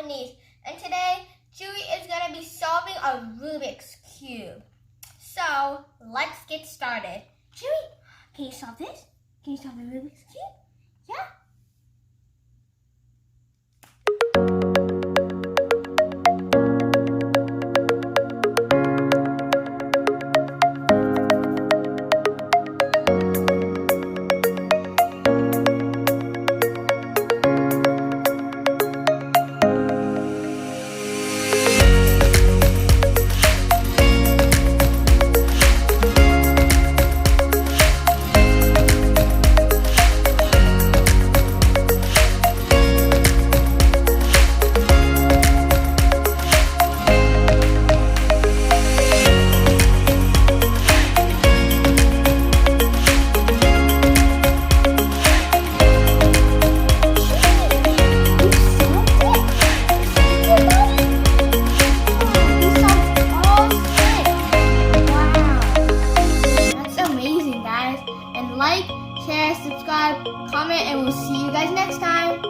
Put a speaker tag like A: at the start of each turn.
A: Havanese, and today Chewy is going to be solving a Rubik's Cube. So, let's get started. Chewy, can you solve this? Can you solve a Rubik's Cube? Yeah? Like, share, subscribe, comment, and we'll see you guys next time.